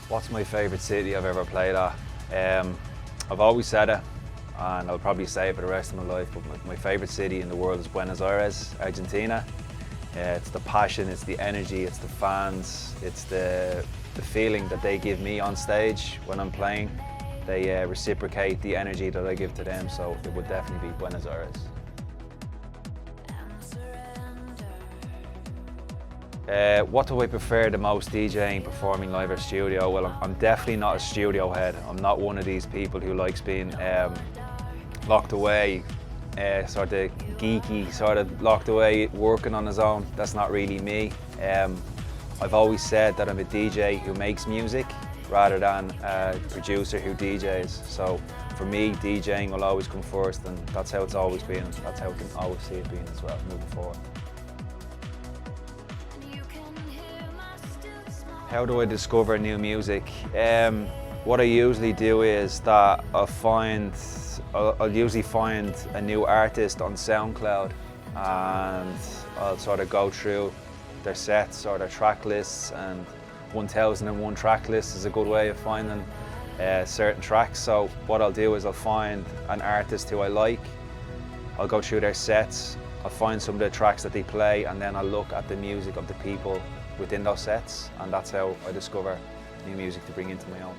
What's my favourite city I've ever played at? I've always said it, and I'll probably say it for the rest of my life, but my favourite city in the world is Buenos Aires, Argentina. It's the passion, it's the energy, it's the fans, it's the feeling that they give me on stage when I'm playing. They reciprocate the energy that I give to them, so it would definitely be Buenos Aires. What do I prefer the most, DJing, performing live or studio? Well, I'm definitely not a studio head. I'm not one of these people who likes being locked away, sort of geeky, sort of locked away, working on his own. That's not really me. I've always said that I'm a DJ who makes music rather than a producer who DJs. So for me, DJing will always come first, and that's how it's always been. That's how I can always see it being as well, moving forward. How do I discover new music? What I usually do is that I'll usually find a new artist on SoundCloud, and I'll sort of go through their sets or their track lists, and 1001 track list is a good way of finding certain tracks. So what I'll do is I'll find an artist who I like, I'll go through their sets, I'll find some of the tracks that they play, and then I'll look at the music of the people within those sets, and that's how I discover new music to bring into my own.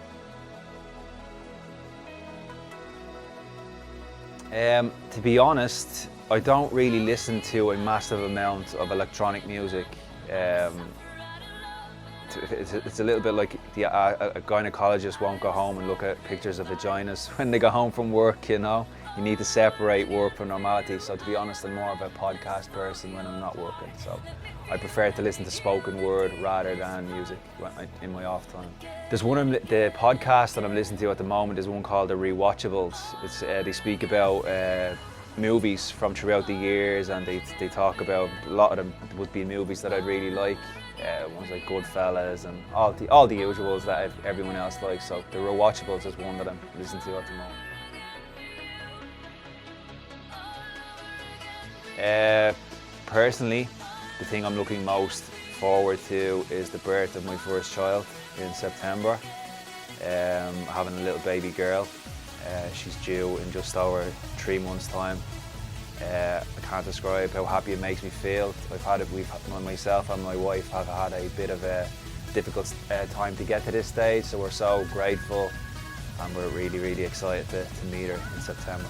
To be honest, I don't really listen to a massive amount of electronic music. It's a little bit like a gynecologist won't go home and look at pictures of vaginas when they go home from work, you know? You need to separate work from normality. So to be honest, I'm more of a podcast person when I'm not working. So I prefer to listen to spoken word rather than music in my off time. There's the podcast that I'm listening to at the moment is one called The Rewatchables. They speak about movies from throughout the years, and they talk about, a lot of them would be movies that I'd really like. Ones like Goodfellas and all the usuals that everyone else likes. So The Rewatchables is one that I'm listening to at the moment. Personally, the thing I'm looking most forward to is the birth of my first child in September. Having a little baby girl. She's due in just over 3 months' time. I can't describe how happy it makes me feel. Myself and my wife have had a bit of a difficult time to get to this stage, so we're so grateful, and we're really, really excited to meet her in September.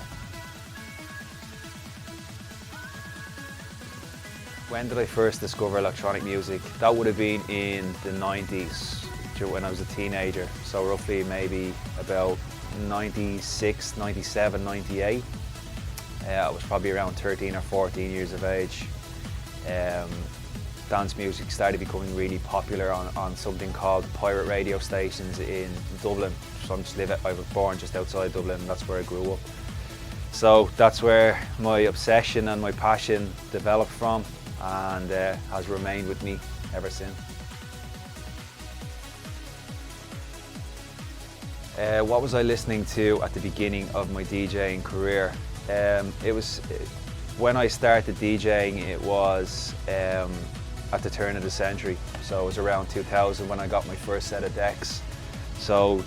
When did I first discover electronic music? That would have been in the 90s, when I was a teenager. So roughly maybe about 96, 97, 98. I was probably around 13 or 14 years of age. Dance music started becoming really popular on something called pirate radio stations in Dublin. So I was born just outside Dublin, and that's where I grew up. So that's where my obsession and my passion developed from, and has remained with me ever since. What was I listening to at the beginning of my DJing career? When I started DJing, it was at the turn of the century. So it was around 2000 when I got my first set of decks. So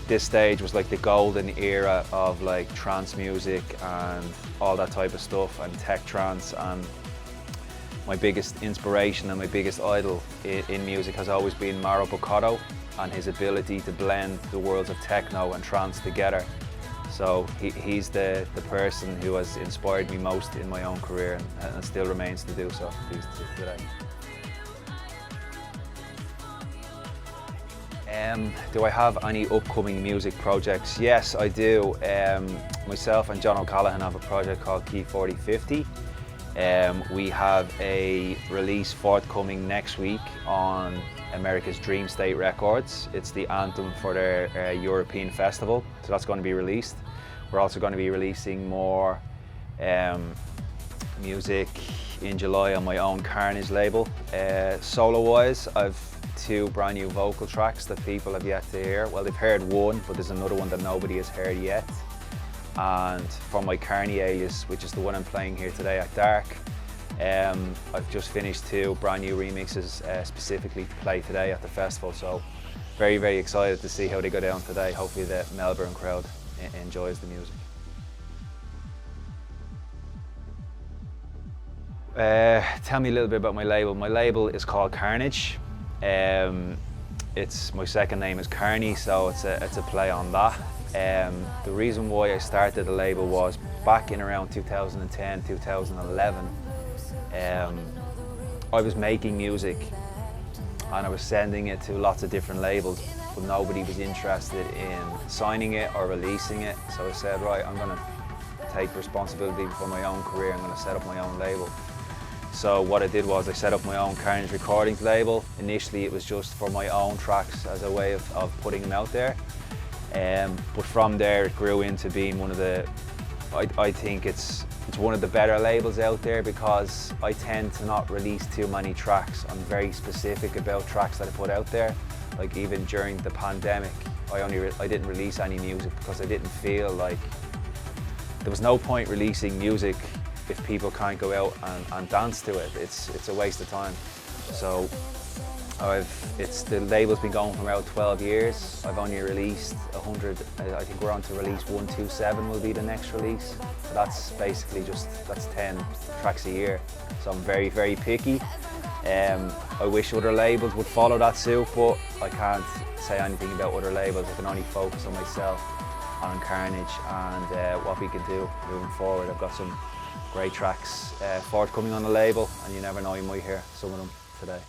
this stage was like the golden era of like trance music and all that type of stuff, and tech-trance, and my biggest inspiration and my biggest idol in music has always been Mauro Boccato and his ability to blend the worlds of techno and trance together. So he's the person who has inspired me most in my own career, and still remains to do so today. Do I have any upcoming music projects? Yes, I do. Myself and John O'Callaghan have a project called Key 4050. We have a release forthcoming next week on America's Dream State Records. It's the anthem for their European festival, so that's going to be released. We're also going to be releasing more music in July on my own Karney's label. Solo-wise, I've 2 brand new vocal tracks that people have yet to hear. Well, they've heard one, but there's another one that nobody has heard yet. And for my Karney alias, which is the one I'm playing here today at Dark, I've just finished 2 brand new remixes specifically to play today at the festival. So very, very excited to see how they go down today. Hopefully the Melbourne crowd enjoys the music. Tell me a little bit about my label. My label is called Karney. My second name is Karney, so it's a play on that. The reason why I started the label was back in around 2010, 2011. I was making music and I was sending it to lots of different labels, but nobody was interested in signing it or releasing it. So I said, right, I'm going to take responsibility for my own career. I'm going to set up my own label. So what I did was I set up my own Karney Recordings label. Initially it was just for my own tracks as a way of putting them out there. But from there it grew into being one of the, I think it's one of the better labels out there, because I tend to not release too many tracks. I'm very specific about tracks that I put out there. Like even during the pandemic, I didn't release any music because I didn't feel like there was no point releasing music if people can't go out and dance to it. It's a waste of time. So the label's been going for about 12 years. I've only released 100, I think we're on to release 127 will be the next release. So that's basically that's 10 tracks a year. So I'm very, very picky. I wish other labels would follow that suit, but I can't say anything about other labels. I can only focus on myself, on Karney, and what we can do moving forward. I've got some great tracks forthcoming on the label, and you never know, you might hear some of them today.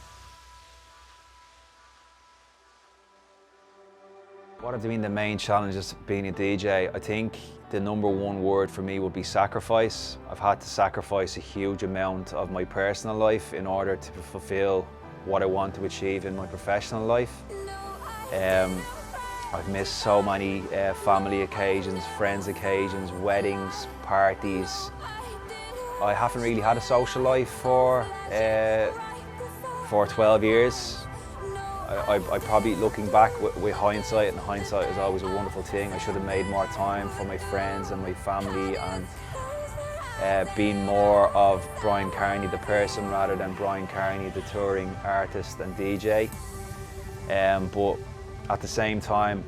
What have been the main challenges of being a DJ? I think the number one word for me would be sacrifice. I've had to sacrifice a huge amount of my personal life in order to fulfill what I want to achieve in my professional life. I've missed so many family occasions, friends occasions, weddings, parties. I haven't really had a social life for 12 years. I probably, looking back with hindsight, and hindsight is always a wonderful thing, I should have made more time for my friends and my family, and been more of Bryan Kearney the person rather than Bryan Kearney the touring artist and DJ. But at the same time,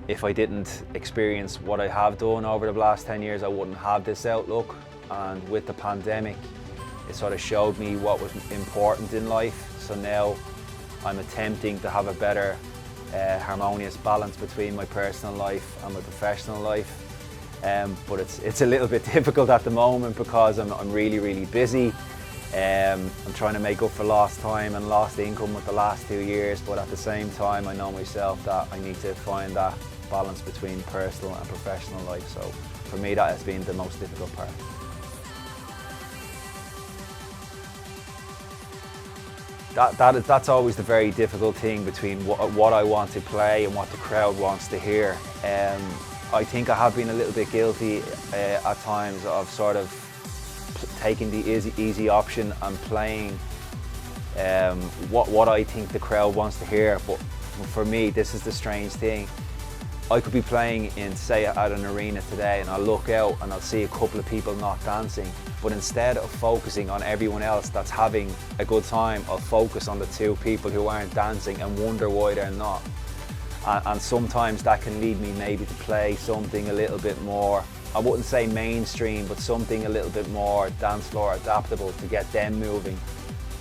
if I didn't experience what I have done over the last 10 years, I wouldn't have this outlook. And with the pandemic, it sort of showed me what was important in life. So now I'm attempting to have a better harmonious balance between my personal life and my professional life. But it's a little bit difficult at the moment because I'm really, really busy. I'm trying to make up for lost time and lost income with the last 2 years, but at the same time I know myself that I need to find that balance between personal and professional life. So for me that has been the most difficult part. That's always the very difficult thing between what I want to play and what the crowd wants to hear. I think I have been a little bit guilty at times of sort of taking the easy option and playing what I think the crowd wants to hear. But for me, this is the strange thing. I could be playing in, say, at an arena today, and I'll look out and I'll see a couple of people not dancing. But instead of focusing on everyone else that's having a good time, I'll focus on the 2 people who aren't dancing and wonder why they're not. And sometimes that can lead me maybe to play something a little bit more, I wouldn't say mainstream, but something a little bit more dance floor adaptable to get them moving.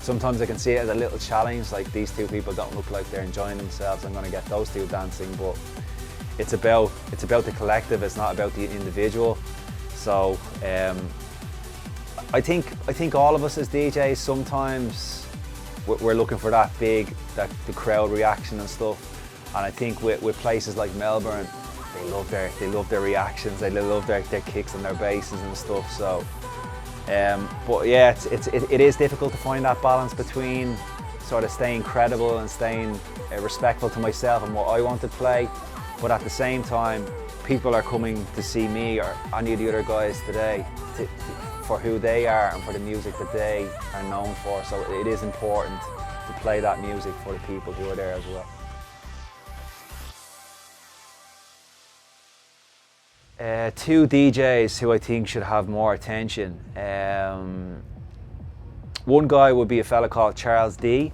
Sometimes I can see it as a little challenge, like these 2 people don't look like they're enjoying themselves, I'm going to get those 2 dancing. But it's about the collective, it's not about the individual. So I think all of us as DJs, sometimes we're looking for that the crowd reaction and stuff. And I think with places like Melbourne, they love their reactions, they love their kicks and their basses and stuff. So, but yeah, it is difficult to find that balance between sort of staying credible and staying respectful to myself and what I want to play. But at the same time, people are coming to see me or any of the other guys today for who they are and for the music that they are known for. So it is important to play that music for the people who are there as well. 2 DJs who I think should have more attention. One guy would be a fella called Charles D.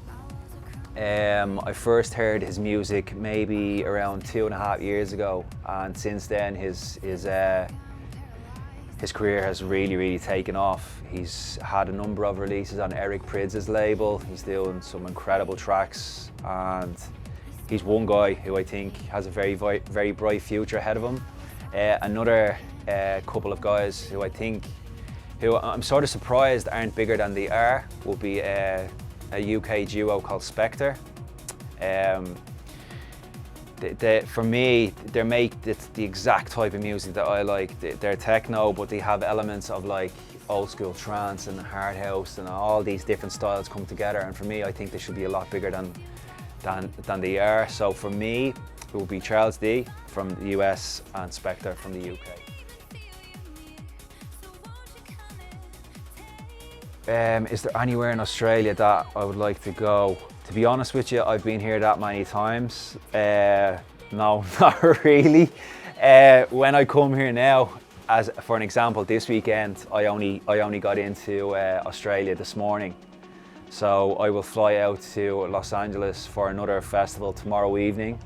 I first heard his music maybe around 2.5 years ago, and since then his career has really taken off. He's had a number of releases on Eric Prydz' label. He's doing some incredible tracks, and he's one guy who I think has a very bright future ahead of him. Another couple of guys who I'm sort of surprised aren't bigger than they are will be a UK duo called Spectre. For me, it's the exact type of music that I like. They're techno, but they have elements of like old school trance and hard house, and all these different styles come together. And for me, I think they should be a lot bigger than they are. So for me, it will be Charles D from the US and Spectre from the UK. Is there anywhere in Australia that I would like to go? To be honest with you, I've been here that many times. No, not really. When I come here now, as for an example, this weekend I only got into Australia this morning. So I will fly out to Los Angeles for another festival tomorrow evening.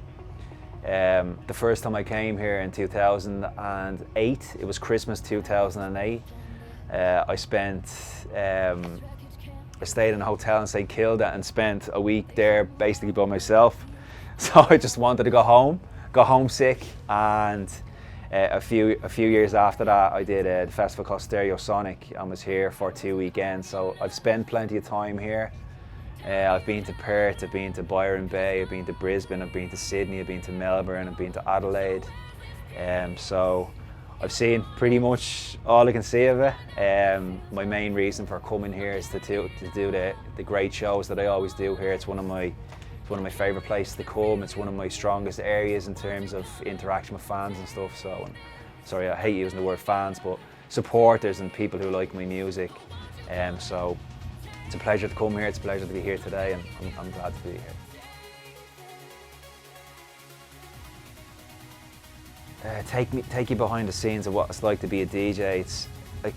The first time I came here in 2008, it was Christmas 2008. I stayed in a hotel in St Kilda and spent a week there basically by myself. So I just wanted to go home, got homesick, and a few years after that I did a festival called Stereosonic and was here for 2 weekends. So I've spent plenty of time here. I've been to Perth, I've been to Byron Bay, I've been to Brisbane, I've been to Sydney, I've been to Melbourne, I've been to Adelaide. So I've seen pretty much all I can see of it. My main reason for coming here is to do the great shows that I always do here. It's one of my favourite places to come. It's one of my strongest areas in terms of interaction with fans and stuff. So, sorry, I hate using the word fans, but supporters and people who like my music. So it's a pleasure to come here. It's a pleasure to be here today, and I'm glad to be here. Take you behind the scenes of what it's like to be a DJ. It's like,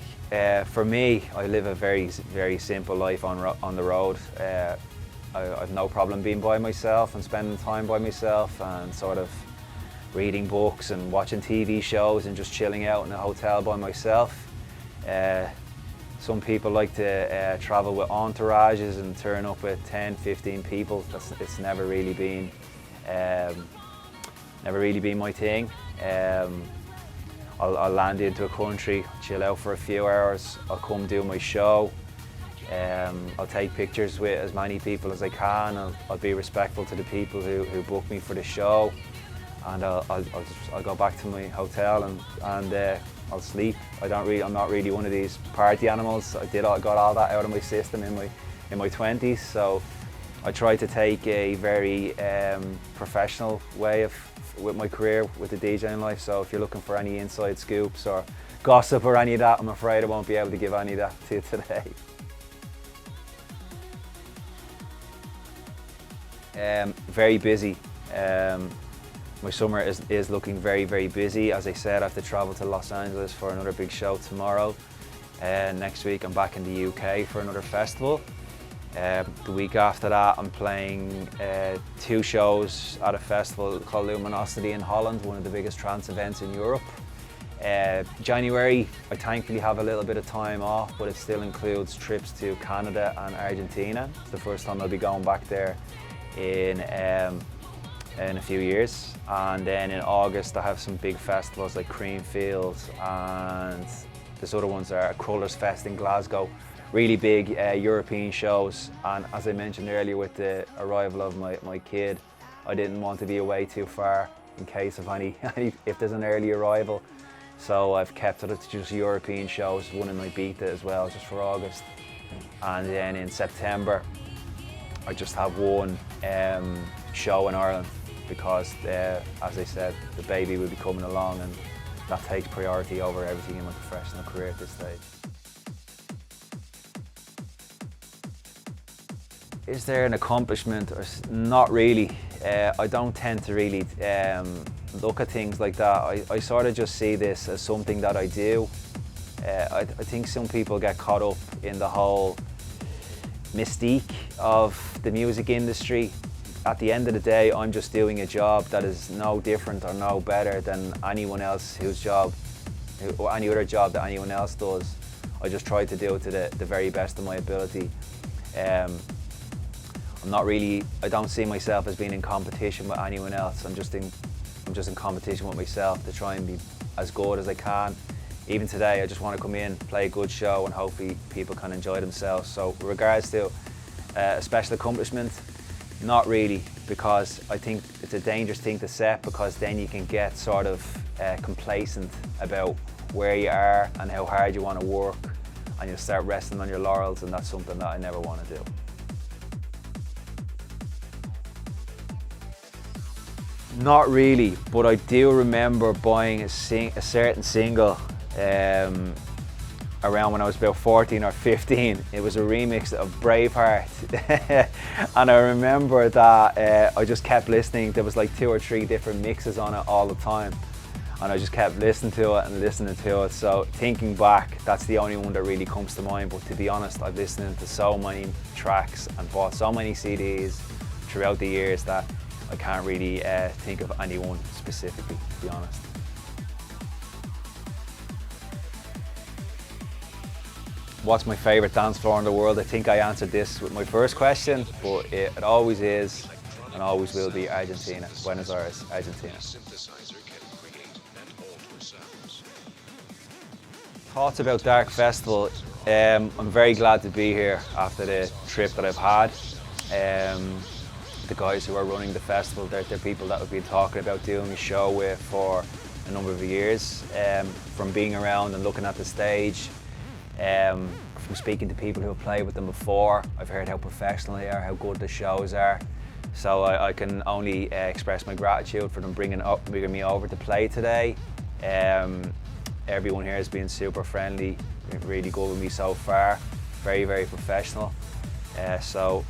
for me, I live a very simple life on the road. I've no problem being by myself and spending time by myself and sort of reading books and watching TV shows and just chilling out in a hotel by myself. Some people like to travel with entourages and turn up with 10, 15 people. It's never really been my thing. I'll land into a country, chill out for a few hours, I'll come do my show. I'll take pictures with as many people as I can. I'll be respectful to the people who book me for the show, and I'll go back to my hotel and I'll sleep. I'm not really one of these party animals. I got all that out of my system in my 20s. So I try to take a very professional way with my career with the DJing life. So if you're looking for any inside scoops or gossip or any of that, I'm afraid I won't be able to give any of that to you today. Very busy. My summer is looking very busy. As I said, I have to travel to Los Angeles for another big show tomorrow. Next week I'm back in the UK for another festival. The week after that I'm playing 2 shows at a festival called Luminosity in Holland, one of the biggest trance events in Europe. January I thankfully have a little bit of time off, but it still includes trips to Canada and Argentina. It's the first time I'll be going back there in a few years. And then in August I have some big festivals like Creamfield, and this other ones are Crullers Fest in Glasgow. Really big European shows, and as I mentioned earlier with the arrival of my kid, I didn't want to be away too far in case of if there's an early arrival. So I've kept it to just European shows, one in Ibiza as well, just for August. And then in September, I just have one show in Ireland because, as I said, the baby will be coming along, and that takes priority over everything in my professional career at this stage. Is there an accomplishment? Or not really. I don't tend to really look at things like that. I sort of just see this as something that I do. I think some people get caught up in the whole mystique of the music industry. At the end of the day, I'm just doing a job that is no different or no better than anyone else or any other job that anyone else does. I just try to do it to the very best of my ability. I don't see myself as being in competition with anyone else. I'm just in competition with myself to try and be as good as I can. Even today, I just want to come in, play a good show, and hopefully people can enjoy themselves. So with regards to a special accomplishment, not really, because I think it's a dangerous thing to set, because then you can get sort of complacent about where you are and how hard you want to work, and you'll start resting on your laurels, and that's something that I never want to do. Not really, but I do remember buying a certain single around when I was about 14 or 15. It was a remix of Braveheart. And I remember that I just kept listening. There was like 2 or 3 different mixes on it all the time. And I just kept listening to it and listening to it. So thinking back, that's the only one that really comes to mind. But to be honest, I've listened to so many tracks and bought so many CDs throughout the years that I can't really think of any one specifically, to be honest. What's my favourite dance floor in the world? I think I answered this with my first question, but it always is and always will be Argentina, Buenos Aires, Argentina. Thoughts about Dark Festival? I'm very glad to be here after the trip that I've had. The guys who are running the festival, they're people that we've been talking about doing a show with for a number of years. From being around and looking at the stage, from speaking to people who have played with them before, I've heard how professional they are, how good the shows are. So I can only express my gratitude for them bringing me over to play today. Everyone here has been super friendly, really good with me so far, very, very professional. So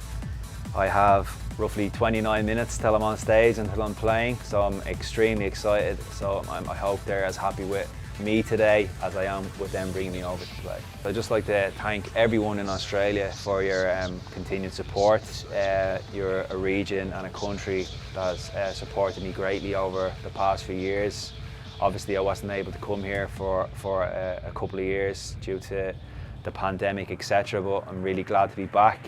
I have roughly 29 minutes till I'm on stage until I'm playing, so I'm extremely excited. So I hope they're as happy with me today as I am with them bringing me over to play. I'd just like to thank everyone in Australia for your continued support. You're a region and a country that's supported me greatly over the past few years. Obviously I wasn't able to come here for a couple of years due to the pandemic, etc., but I'm really glad to be back.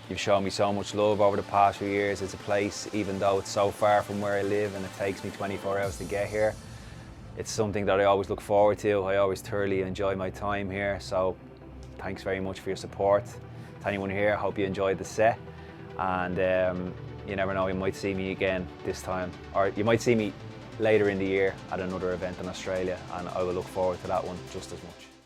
You've shown me so much love over the past few years. It's a place, even though it's so far from where I live and it takes me 24 hours to get here, it's something that I always look forward to. I always thoroughly enjoy my time here, so thanks very much for your support. To anyone here, I hope you enjoyed the set, and you never know, you might see me again this time, or you might see me later in the year at another event in Australia, and I will look forward to that one just as much.